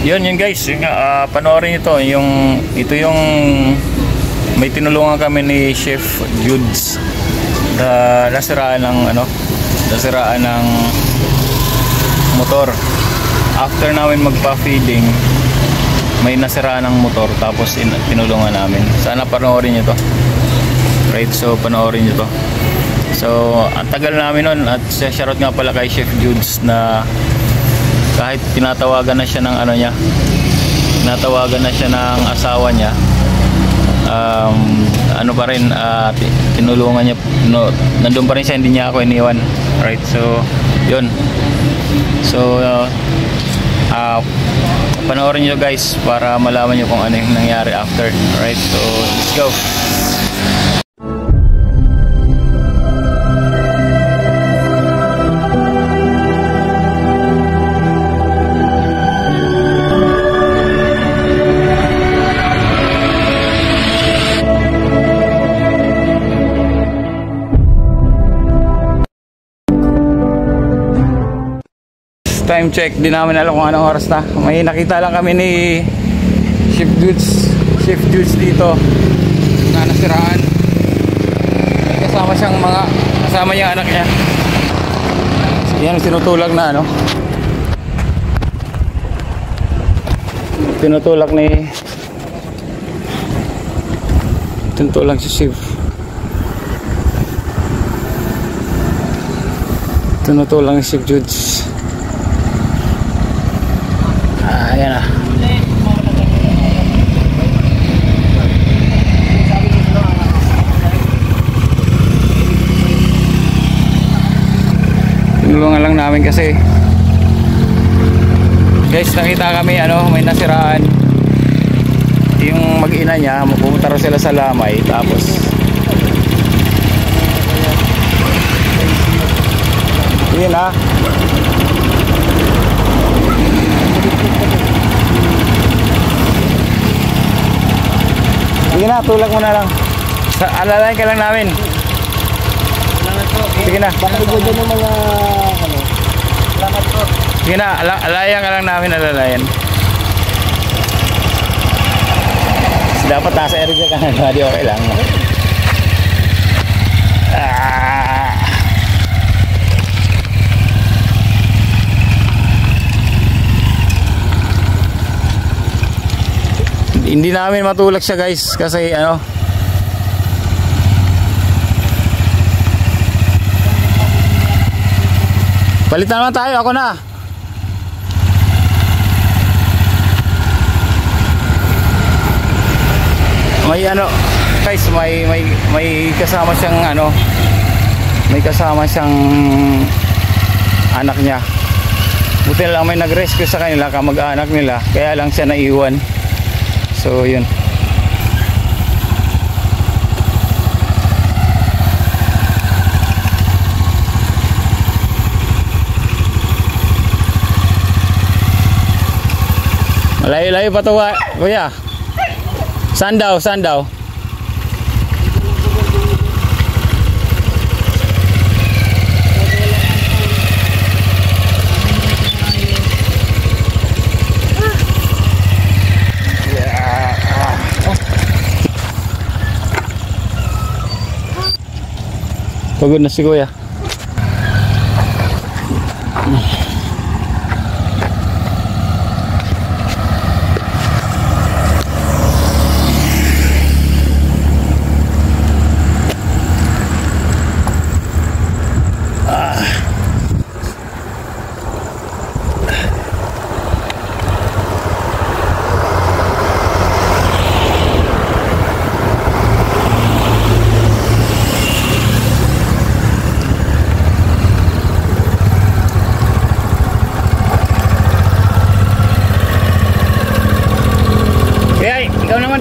Yun guys, panoorin nyo to. Ito yung may tinulungan kami ni Chef Judes na nasiraan ng motor. After namin magpa-feeding, may nasiraan ng motor, tapos tinulungan namin. Sana panoorin nyo to. Right, so panoorin nyo to. So ang tagal namin nun, at shoutout nga pala kay Chef Judes na kahit tinatawagan na siya ng tinatawagan na siya ng asawa niya, pa rin, tinulungan niya, nandun pa rin siya, hindi niya ako iniwan. Right, so yun. So panoorin nyo guys para malaman nyo kung ano yung nangyari after. Right, so let's go. Time check, di namin alam kung anong oras na. May nakita lang kami ni Chef Judes dito na nasiraan. May kasama yung anak niya. Yan ang tinutulak na tinutulak si Chef. Tinutulak si Chef Judes. Ayan na. Tinulungan lang namin kasi guys, nakita kami may nasiraan yung mag-ina niya. Pupunta raw sila sa Lamay, tapos yun na. Sige na, tulak mo na lang. Alalayan ka lang namin. Salamat po. Sige na. Bakit ko dyan yung mga Salamat po. Sige na, alalayan ka lang namin, alalayan. Dapat nasa area ka na, di okay lang. Hindi namin matulak siya guys kasi palitan naman tayo, ako na. May guys, may kasama siyang may kasama siyang anak niya. Buti lang may nag-rescue sa kanila, kamag-anak nila, kaya lang siya naiwan. So yun. Malayo-layo pa to kuya. Saan daw? Pagod na si kuya.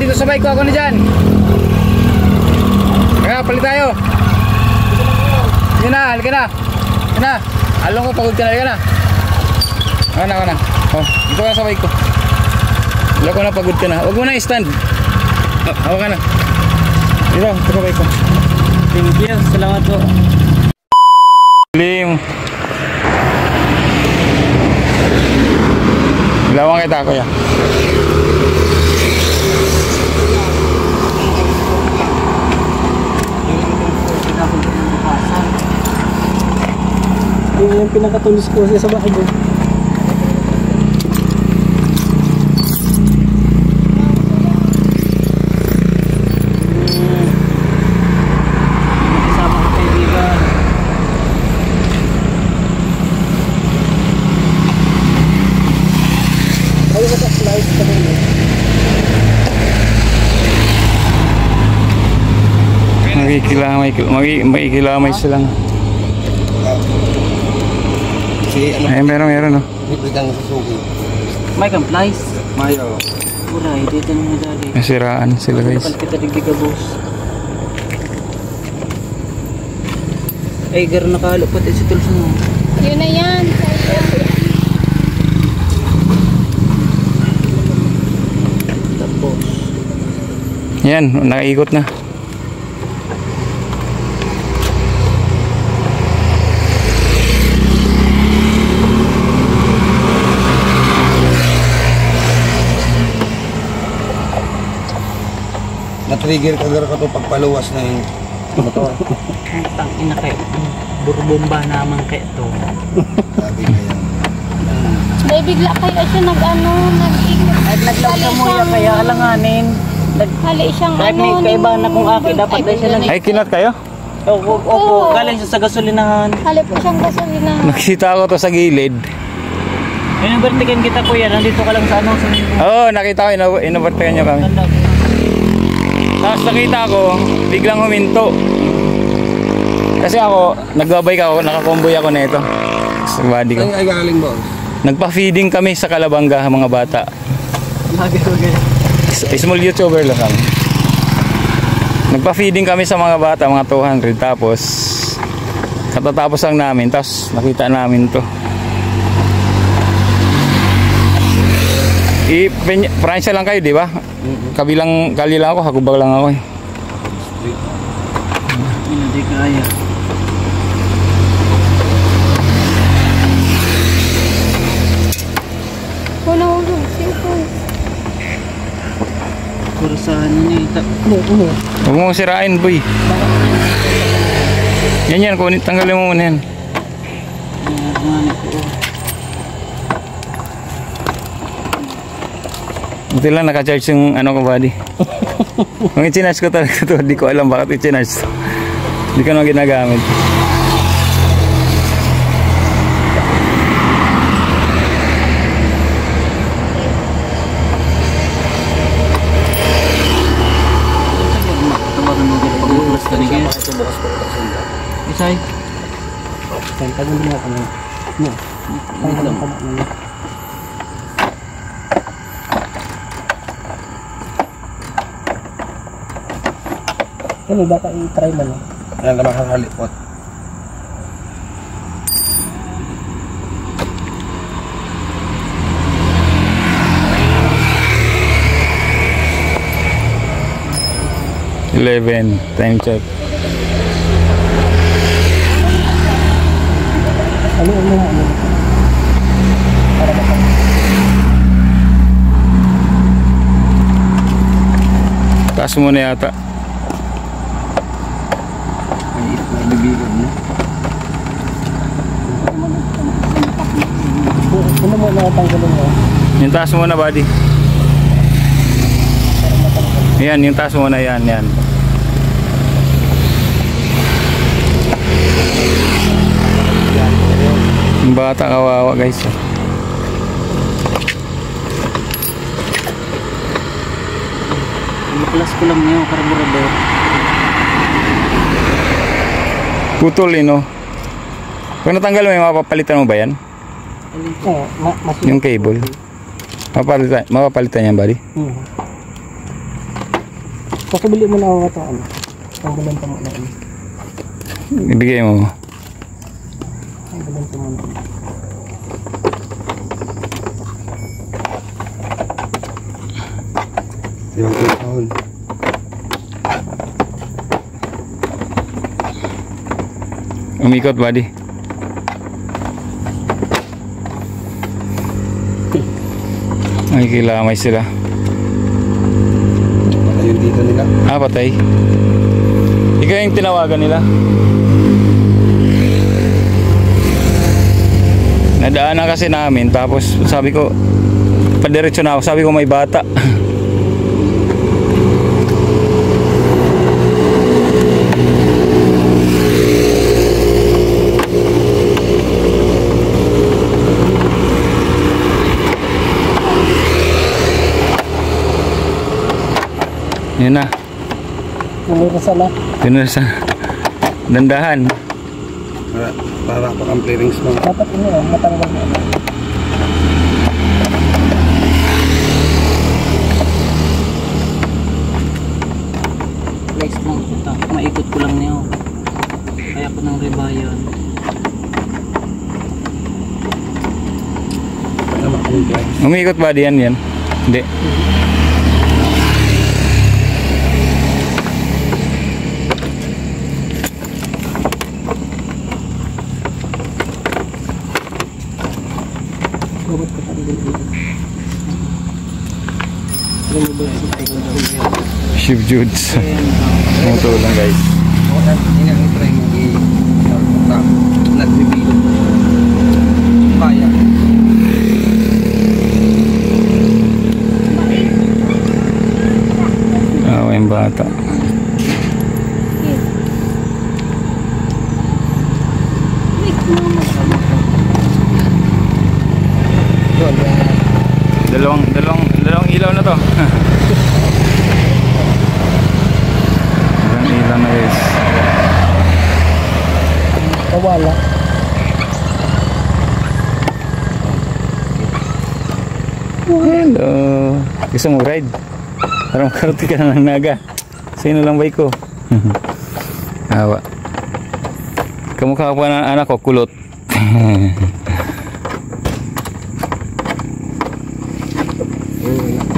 Dito sa bike ko, ako na dyan. Kaya palit tayo. Yun na, halika na. Yun na, along ko, pagod ka na, halika na. Ako na. Dito ka sa bike ko. Along ko na, pagod ka na. Huwag mo na i-stand. Ako ka na. Dito sa bike ko. Thank you, salamat po. Lim. Lawang kita kuya. Yung pinakatulis ko siya sa bahay ko. Kasama ka kaibigan. Ay, naka-slide ka rin. Makikilamay silang. Si ano? Ay, meron oh. Biglang susugi. May complies. Mayo. Wala, dito na dali. Nasiraan sila guys. Kapal kita digdig ka, boss. Ay, garo nakahalo pati si Tulso mo. Yun na yan. Tapos. Yan, nakaikot na. Na-trigger ka ka to pagpaluwas na yung motor. Ang ina kayo. Burbomba naman kayo to. Sabi na yan. May bigla kayo siya nag-ano, nag-ikot. At naglaw sa muya kaya alanganin. Hali siyang Kahit may kaiba na kung aki, dapat na siya nag... Ay, kinot kayo? Opo, galing siya sa gasolinahan. Hali po siyang gasolina. Nakita ko to sa gilid. Inubertigan kita kuya, nandito ka lang sa ano. Oo, nakita ko, inubertigan nyo kami. Tanda ko. Tapos nakita ko, biglang huminto. Kasi ako, nagbabay ako, nakakomboy ako na ito. Sa body ko. Ay galing mo. Nagpa-feeding kami sa Kalabanga, mga bata. Lagi. Small YouTuber lang kami. Nagpa-feeding kami sa mga bata, mga 200. Tapos, katatapos lang namin. Tapos, nakita namin to. Pransya lang kayo, di ba? Kabilang kali lang ako, hakubag lang ako eh. Hindi kaya. Hulog, sipon. Kurusahan niya. Huwag mong sirain, boy. Yan, kunin, tanggalin mo muna yan. Buti lang naka-charge yung ano ko body. Kung i-charge ko talaga ito, di ko alam bakit i-charge. Hindi ko naman ginagamit. Tawagan mo dito pag-ulas ka niya. Isay. Tagal mo ako na. No. Tagal mo. Ano baka i-try mo lang. Yan na makakalipot. Time check. Ano? Taas mo na yata. Bibigyan mo. Ano mo nakatanggalin mo? Yung taas mo na body. Yan, yung taas mo na yan. Yung bata kawawa guys. Plus ko lang niyo, karburador. Putol no. Kung natanggal mo, mapapalitan mo ba yan? Oo, Yung cable. Mapapalitan yan body. Pasabili mo na ako ito. Tanggalan pa mo na. Ibigay mo. Tanggalan pa mo na. Yung tahon. Umikot body. Nakikilamay sila. Ayun dito nila. Patay. Ikaw yung tinawagan nila. Nadaanan kasi namin, tapos sabi ko, padiretso na ako, sabi ko may bata. Yun na. Pumirasan na. Pinursa. Dandahan. Para pa ang clearings mo. Dapat ini matanggal na. Place lang punta. Maikot ko lang niyo. Kaya ko ng rebayan. Umikot ba diyan yan? Hindi. Chef Judes. Tumutulong guys. Ini ang try mo nagbibilog. Kaya. Yung bata. Dalawang ilaw na to. Dalawang ilaw na guys. Kawala. Hello. Gusto mo ride? Parang karuti ka na ng naga. Sino lang bike ko? Awa. Kamukha pa ng anak ko, kulot.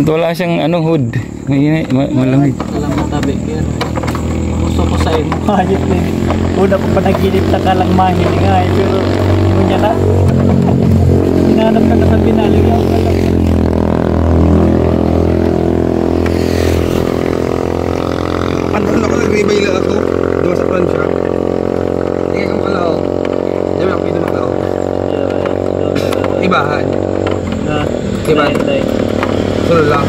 Wala siyang hood. Malamig. Walang matabi yan. Gusto ko sa imo. Mahit na yun. Una ko pa naginip na ka lang mahit nga eh. Pero yun niya na. Hinahanap ka na sa binaling yan. Ano ako nag-rebay lang ako. Doon sa plansya. Hindi ang malaw. Diyan ako pinamalaw. Ibahan. Ibahan. Sunod lang.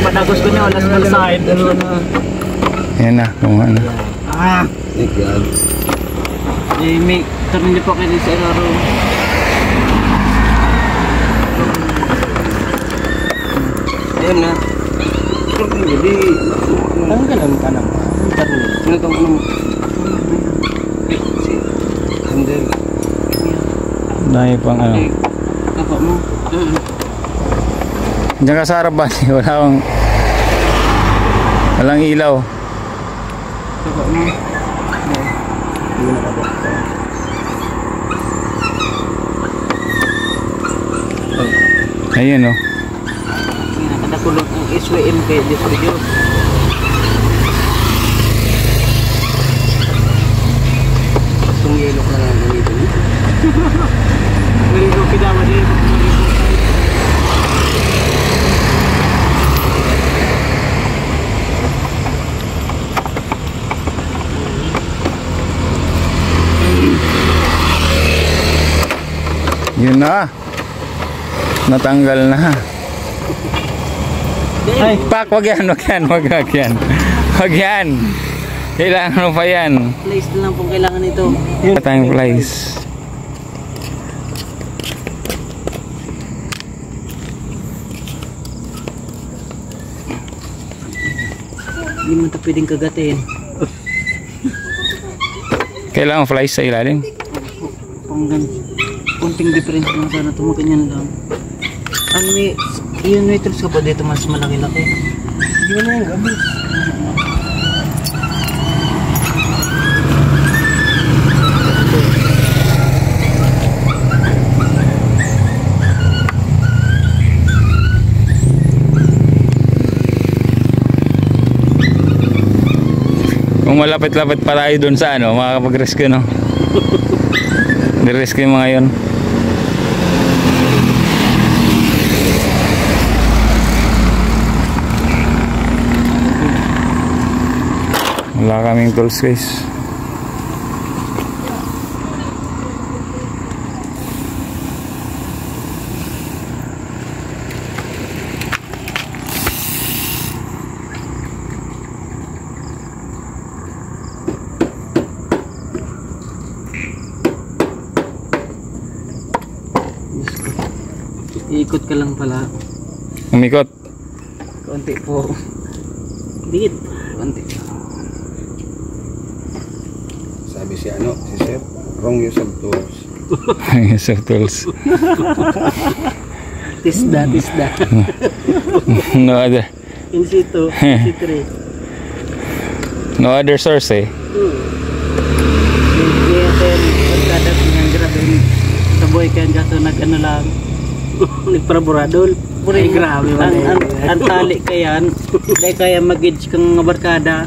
Managos ko niya. Last mal side. Yan na. Kumuha na. Thank God. May turn niyo po kayo sa Eraro. Ayan na. Jadi tanggalan ka na. Ano itong handle. Dahil pang Ako mo. Diyan ka sa harap ba? Walang ilaw. Ako mo. Ayun oh. Nakadakulong ang SWM kay this video. Itong yelo ka na gamitin. Very okay daw din. Yun na. Natanggal na. Ay, Pak, wag yan. Wag yan. Kailangan mo pa yan. place na lang kung kailangan nito. Tayong place. Hindi mo ito pwedeng kagatin. Kailangan flies sa ilalim. Kunting difference lang sana ito. Maganyan lang. Ano yung meters ka pa dito mas malaki-laki? Yun na yung gabi. Kung malapit-lapit pa tayo dun sa makakapag-rescue no. Di-rescue yung mga yun. Wala kaming tools guys. Iikot ka lang pala. Umikot. Konti po. Dikit. Konti. Sabi si Sir, wrong use of tools. Use of tools. Tisda. No other. In situ. In situ. No other source eh. Kaya sen, pagkadat ng grabe. Sa boy kaya gato nag-ano lang. Nagpraburadol. Ay grabe. Ang tali kayan. Dahil kaya mag-gauge kang barkada.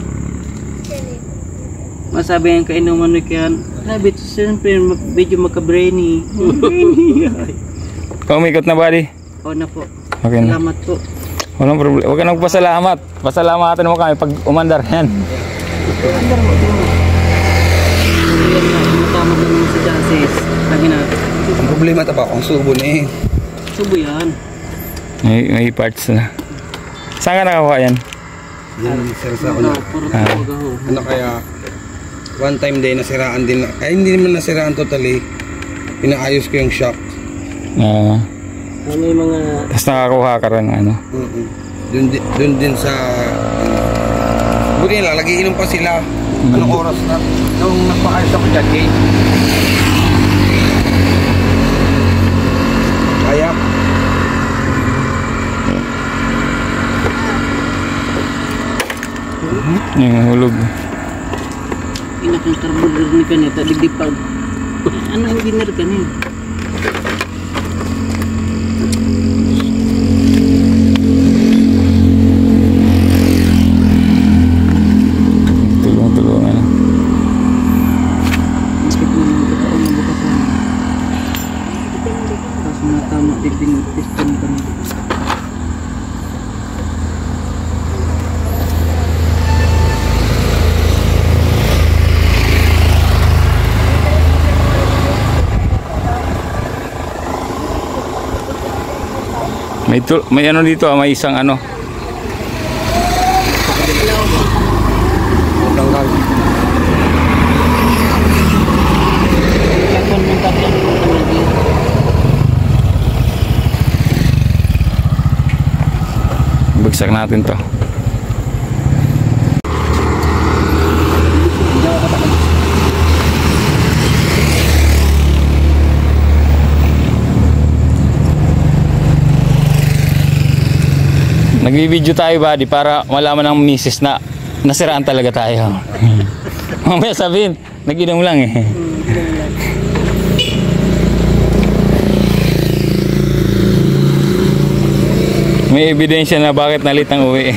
Masabi ang kainuman mo kayan. Grabe ito siyempre medyo makabrainy. Umikot na buddy? Oo na po. Okay na. Salamat po. Walang problema. Huwag ka nagpasalamat. Pasalamatan mo kami pag umandar yan. Andar mo. Yan nga. Tama na naman sa chassis. Lagi na. Ang problema ito pa kung subo na eh. Subo yan. May parts na. Saan ka nakakuha yan? Yan, sir, sa una. Puro tuwag ako. Ano kaya, one time din, nasiraan din. Ay, hindi naman nasiraan totally. Pinaayos ko yung shock. Ano yung mga... Tapos nakakuha ka rin ano. Doon din sa... buti nila, lagi inom pa sila. Anong oras na? Nung nagpakaayos ako dyan, eh. Kaya... Yung hulog. Inakang carburetor ni kanita, digdipag. Ano engineer ka niya? Tulong-tulungan. Bakit naman kataon na bukasan? Tapos natama digding piston ka niya. May ano dito, may isang ano. Bagsak natin to. Nagbi-video tayo buddy para malaman ng misis na nasiraan talaga tayo. Mamaya sabihin, nag-inom lang eh. May ebidensya na bakit nalitang uwi.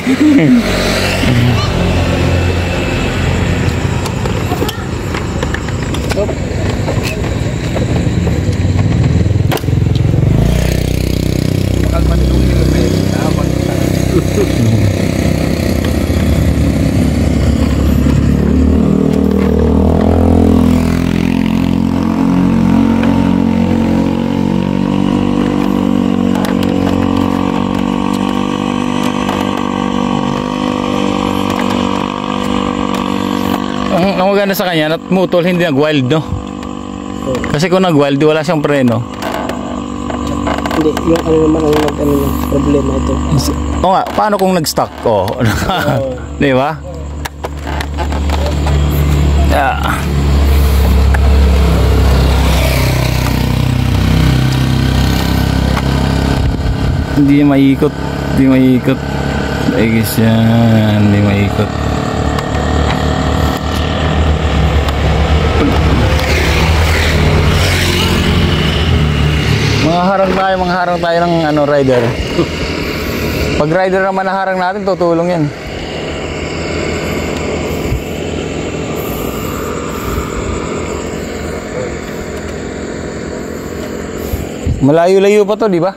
Ang maganda sa kanya, mutol hindi nag-wild, no? Kasi kung nag-wild, wala siyang preno. Hindi, yung ano naman ang problema ito. O nga, paano kung nag-stock? Oh. Di ba? Hindi maiikot. Hindi maiikot. Ay guys yan. Hindi maiikot. Mangharang tayo ng ano, rider. Pag rider naman naharang natin, tutulong yan. Malayo-layo pa to, di ba?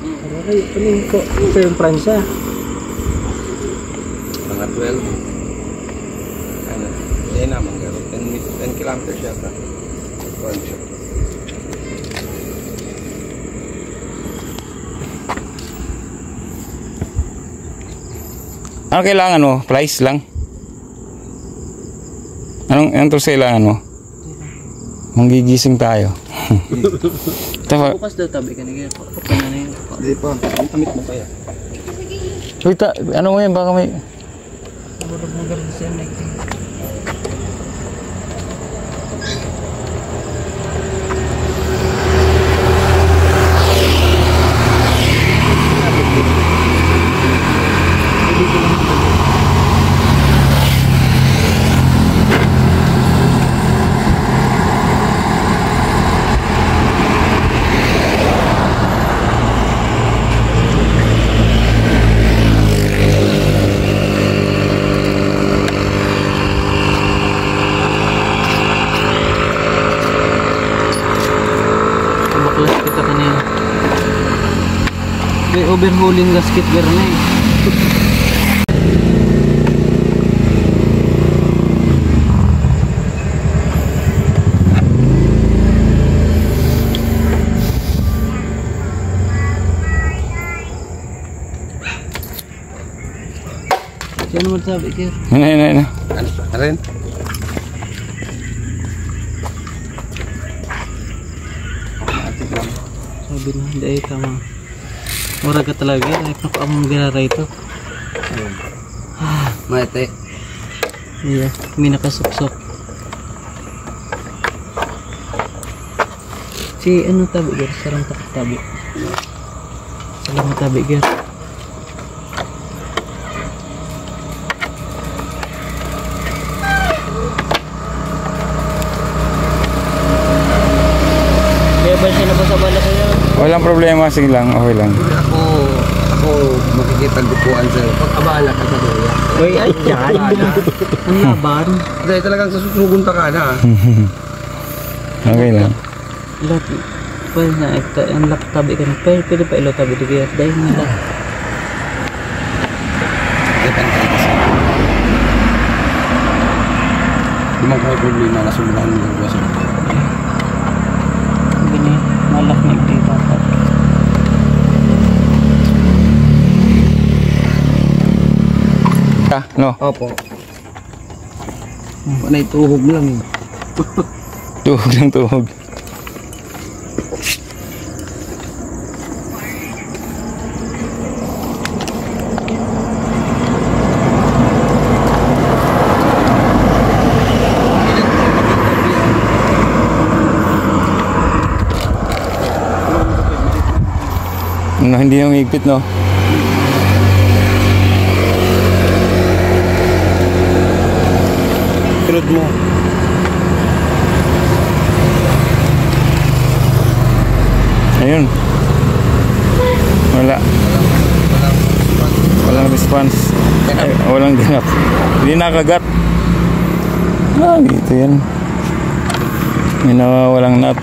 Malayo pa rin ko. Ito yung Pransya. Mga 12. Hindi naman garo. 10 kilometers yata. One shot. Ano kailangan mo? Price lang? Anong tools kailangan mo? Manggigising tayo. Bukas daw tabi ka na yun. Hindi pa. Ang tamit mo pa yan. Wait, ano mo yan? Baka may... Overhauling gasket gear na eh. Siya naman sabi gear. Ano. Ano rin? Sabi na, hindi tama. Mura ka talaga, ay napaamong ginaray ito. Mate. Iya, may nakasuksok. Si ano tabi gear, sarang tabi. Salamat tabi gear. Kaya ba siya nabasa-bala kayo? Walang problema, sige lang, okay lang. Ako makikita dupuan sa'yo. Pag abala ka sa doya. Uy, ay dyan. Ang laban. Dahil talagang sa susugun ka na. Okay lang. Lahat. Pwede na, ang tabi ka na. Pwede pa ilo tabi di gear. Dahil nila. Depende kasi. Di man kami problema na sumulahan ng gawa sa mga. Gini, malak na ito dapat. No? Opo. Panay tuhog lang eh. Tuhog lang tuhog. No, hindi yung higpit, no? Tulad mo. Ayun. Walang response. Ay, walang ganap. Hindi nakagat. Dito yan. May nawawalang nut.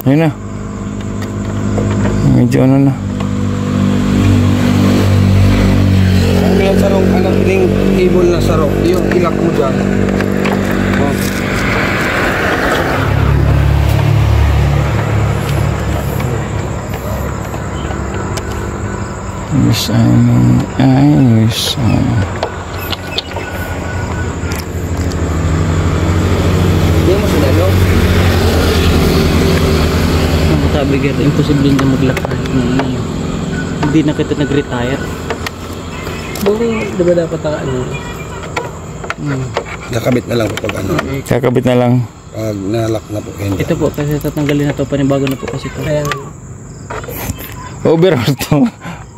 Ayun na. Medyo ano na. Ano yung sarong, anong ring cable na sarong? Yung ilak mo dyan. Oh. Wish I wish Hindi mo sinalo? Ang tabi gear, imposible na maglakad. Hindi na kita nag-retire. Di ba dapat ang ano? Nakabit na lang pag ano. kakabit na lang. Pag nalak na po kayo. Ito po, kasi tatanggalin na to, panibago na po kasi ito. Kaya, Overall to.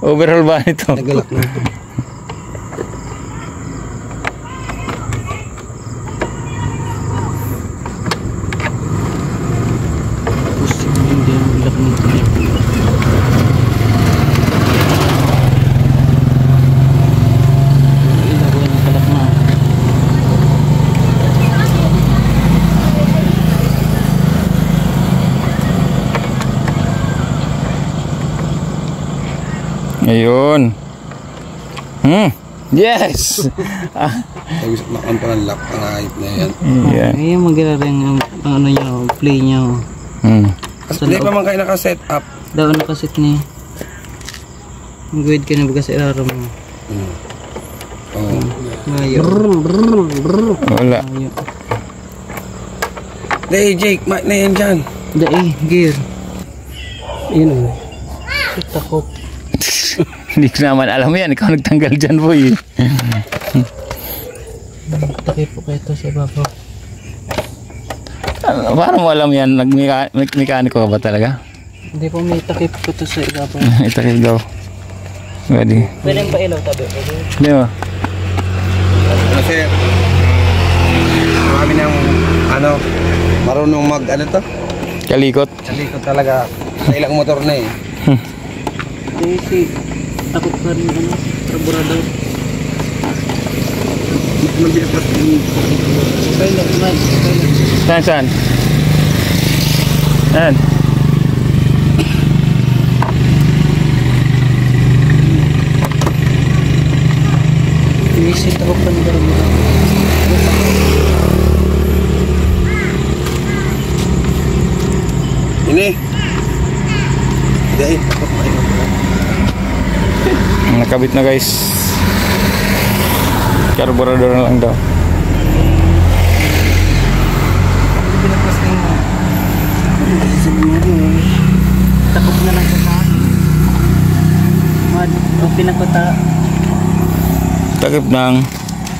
Overall ba ito? Nagalak na ito. hindi na maglak nito. Ilaw yan ang kalak na. Ayun. Yes! Nag-usap na kang panalak ang ayip na yan. Yan. Ay, magiraring ang ano niya, play niya. Kasi hindi pa man kayo naka-set up. Daw nakasit ni. Mag-wait ka na baga sa iraro mo. Oo. Ngayon. Wala. Ngayon. Hey Jake, mic na yan dyan. Dai, gear. Yun o. Takop. Hindi ko naman alam yan. Ikaw nagtanggal dyan, boy. Takip po kayo ito sa ibabaw. Paano mo alam yan? Nag-mekaniko ka ba talaga? Hindi po may takip ko ito sa ibabaw. Itakip daw. Pwede. Pwede pa ilaw tabi. Hindi mo. Kasi marami ng marunong mag to? Kalikot. Salikot talaga sa ilang motor na eh. Kasi takot pa rin karburador. Mabigat pa rin. Saan? Yan. Inisip ako pa rin karburador. Ini. Dahil takot pa rin. Nakabit na guys. Karburador na lang daw. Takot na lang kita. O pinakota. Takip ng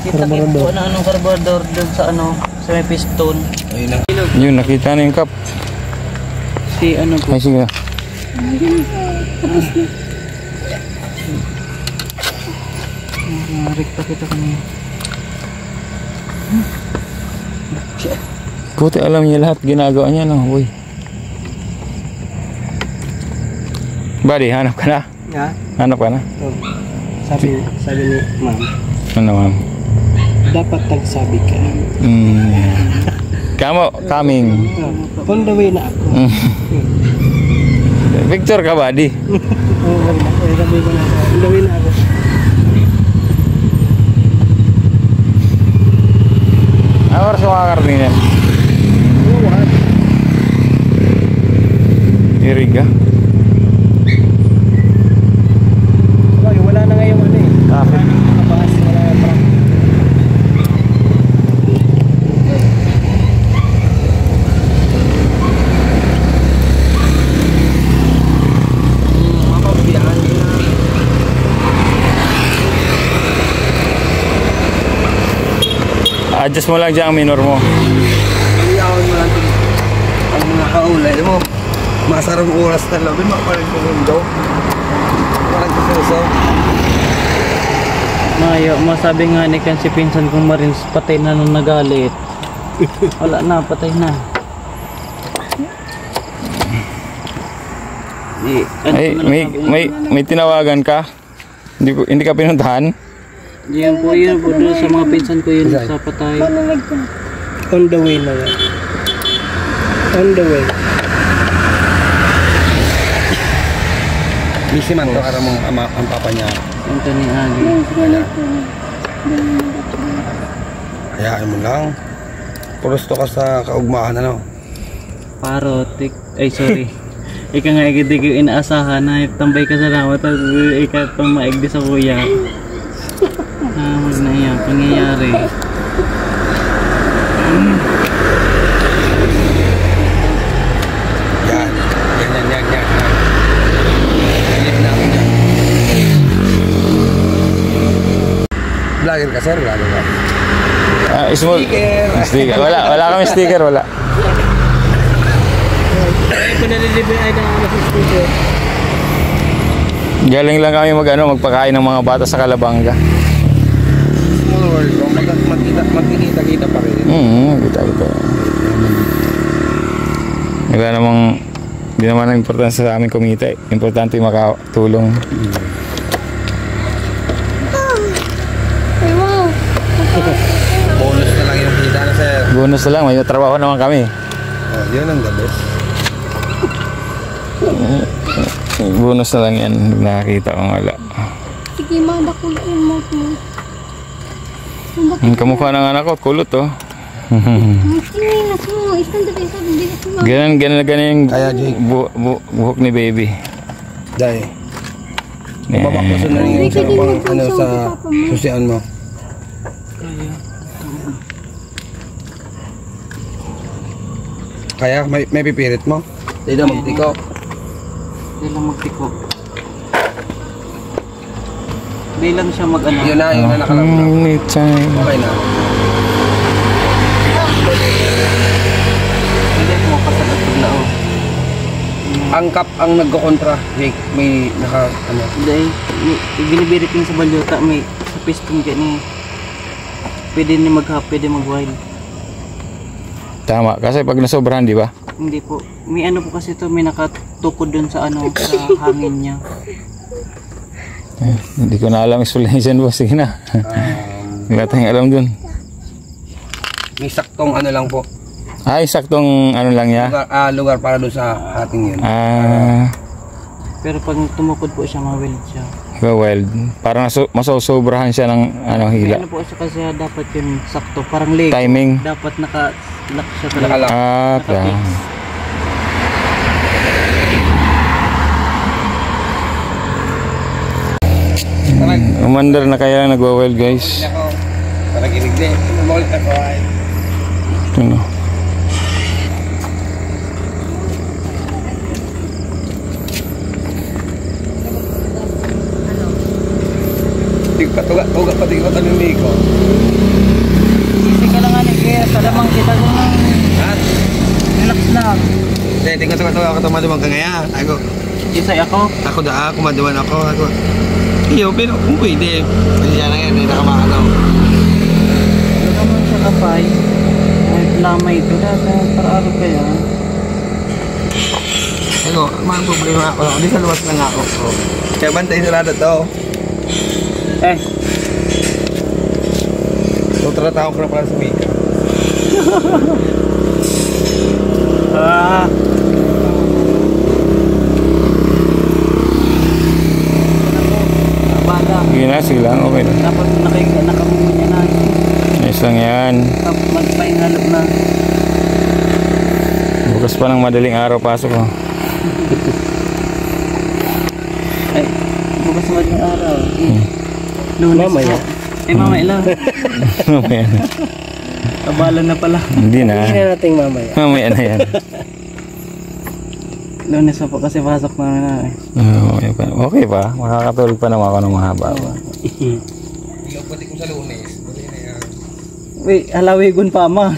Takip po na anong karburador dun sa sa may piston. Ayun na. yun, nakita na yung cup. Si ano po. Ay, sige. Narik pa kita kanina. Buti alam niya lahat ginagawa niya, no? Uy. Buddy, hanap ka na? Ha? Hanap ka na? Sabi ni ma'am, Ano, ma'am? dapat nagsabi ka. Kamo, coming. On the way na ako. Picture ka, buddy? Oo, sabi ko na. On the way na ako. Ano oras makakarating yan? Iriga? Wala na ngayon ano eh. Traffic. Nakapangas, wala na traffic. Mapabiyahan nila. Adjust mo lang dyan ang minor mo. Iyawan mo natin ang mga kaulay mo. Masarap oras na labi, makapalit mo mundo. Walang kasusaw. Mayo, masabi nga ni kan si pinsan kong Marines, patay na nung nagalit. Wala na, patay na. Ay, may tinawagan ka? Hindi ka pinuntahan? Yan po yun po doon sa mga pinsan ko yun sa patay. On the way na yan. On the way. Busy man to, aram ang papa niya. Anthony Agi. Hayaan mo lang. Purusto ka sa kaugmahan, ano? Parotik. Ay, sorry. Ika nga hindi ko inaasahan na tambay ka sa lawa tapos ika pang maigdi sa kuya. Wag na yan. Pangyayari. Yan. Yan. Silip na ako dyan. Vlogger ka, sir? Vlogger ka? Small. Sticker. Wala kami sticker, wala. Ito nalilibre ay ng sticker. Galing lang kami magpakain ng mga bata sa Calabanga. Small world. Magkikita-kita pa rin. Kita. Wala namang, hindi naman ang importante sa aming kumita. Importante yung makatulong. Ay, wow. Bonus na lang yung kita na, sir. Bonus na lang, may trabaho naman kami. Oh, yun ang the best. Bonus na lang yan. Nakakita ko wala. Sige, ma, bakuloyin mo ko. Kamukha ng anak ko, kulot oh. Sige, nas mo. Isang dito, isang dito. Ganun yung Kaya, Jake. buhok ni baby. Dahil. Mabakbaso na rin yung sa susian mo. Kaya may pipirit mo? Hindi na magtiko. Hindi lang magtiko. Hindi lang siya mag-ano. Yun na nakalabas. Anytime. Okay na. Hindi mo kasagat na oh. Ang kap ang nagkokontra, Jake, may ano. Hindi, binibiriting sa balyota, may sa piston dyan eh. Pwede na mag-hap, pwede mag-wild. Tama, kasi pag nasobrahan, di ba? Hindi po. May ano po kasi to, may nakatukod dun sa ano, sa hangin niya. Hindi ko na alam explanation boss. Sige na. Wala tayong alam dun. May saktong ano lang po. Ay, saktong ano lang niya. Lugar para doon sa ating yun. Pero pag tumukod po siya, ma-wild siya. Wild. Parang masosobrahan siya ng ano, May hila. ano po siya kasi dapat yun sakto. Parang leg. Timing. Dapat naka-lock siya talaga. Nakalock. Naka-fix. Umandar na kaya nagwa-wild guys. Ako, parang ginig din. Mamulit ako ay. Ano? Tuga pati ko tanong ni ko. Sisi ka lang ano, kaya salamang kita ko lang. Ha? Relax lang. Hindi, tingnan tuga ako tumaduman ka ngayon. Isay ako. Ako kumaduman ako. Iyo, pero kung pwede. Pwede siya lang yan, hindi nakamakalaw. Ano naman siya kapay? May lamay ito. Para araw kaya. Ano, mga problema ako lang. Hindi sa luwas lang ako. Kaya bantay sarado to. So, tratao ko na pala sa Mika. Abala. Sige na, sige lang. Okay na. Dapat nakamungan niya na. Ayos lang yan. Magpahingalog na. Bukas pa ng madaling araw pasok ko. Ay, bukas madaling araw. Lunes Mamaya. po. Ay, mamaya lang. Mamaya na. Abala na pala. Hindi na. natin mamaya. Mamaya na yan. Lunes na po kasi pasok namin na eh. Okay pa. Okay pa. Makakatulog pa naman ako ng mahaba. Ilaw pati ko sa lunes. Dali na yan. Wait, halawigon pa ma.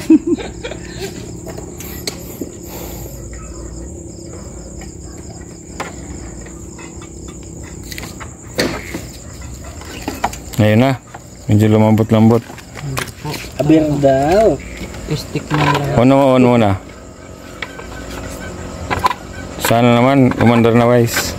Ayun na. Medyo lumambot-lambot. Abir daw. Stick na lang. On muna. Sana naman umandar na guys.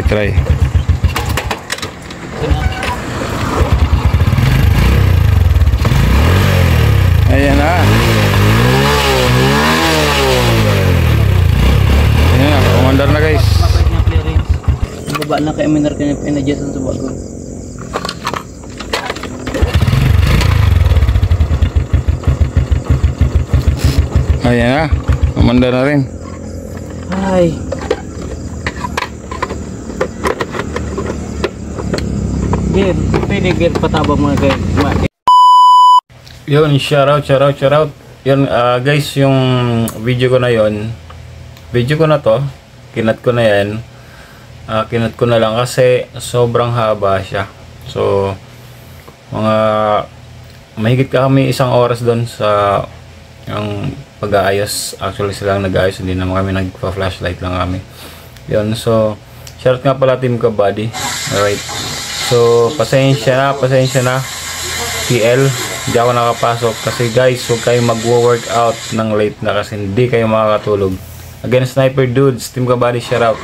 Try. Ayan na. Ayan na, umandar na guys. Mabait na clearance. Baba na kay minar kanya pinadyasan sa bago. Ayan na, umandar na rin. Ay. Gear, pwede gear patabang mga guys. Yun, shout out. Yun, guys, yung video ko na yon. Video ko na to. Kinat ko na yan. Kinat ko na lang kasi sobrang haba siya. So, mga mahigit kami 1 oras doon sa ang pag-aayos. Actually sila ang nag-aayos, hindi naman kami nagpa-flashlight lang kami. Yun, so shout nga pala Team Kabady. Alright, so pasensya na TL, hindi ako nakapasok kasi guys, huwag kayong mag-workout ng late na kasi hindi kayo makakatulog. Again, Sniper Dudes, Team Kabady, shout out.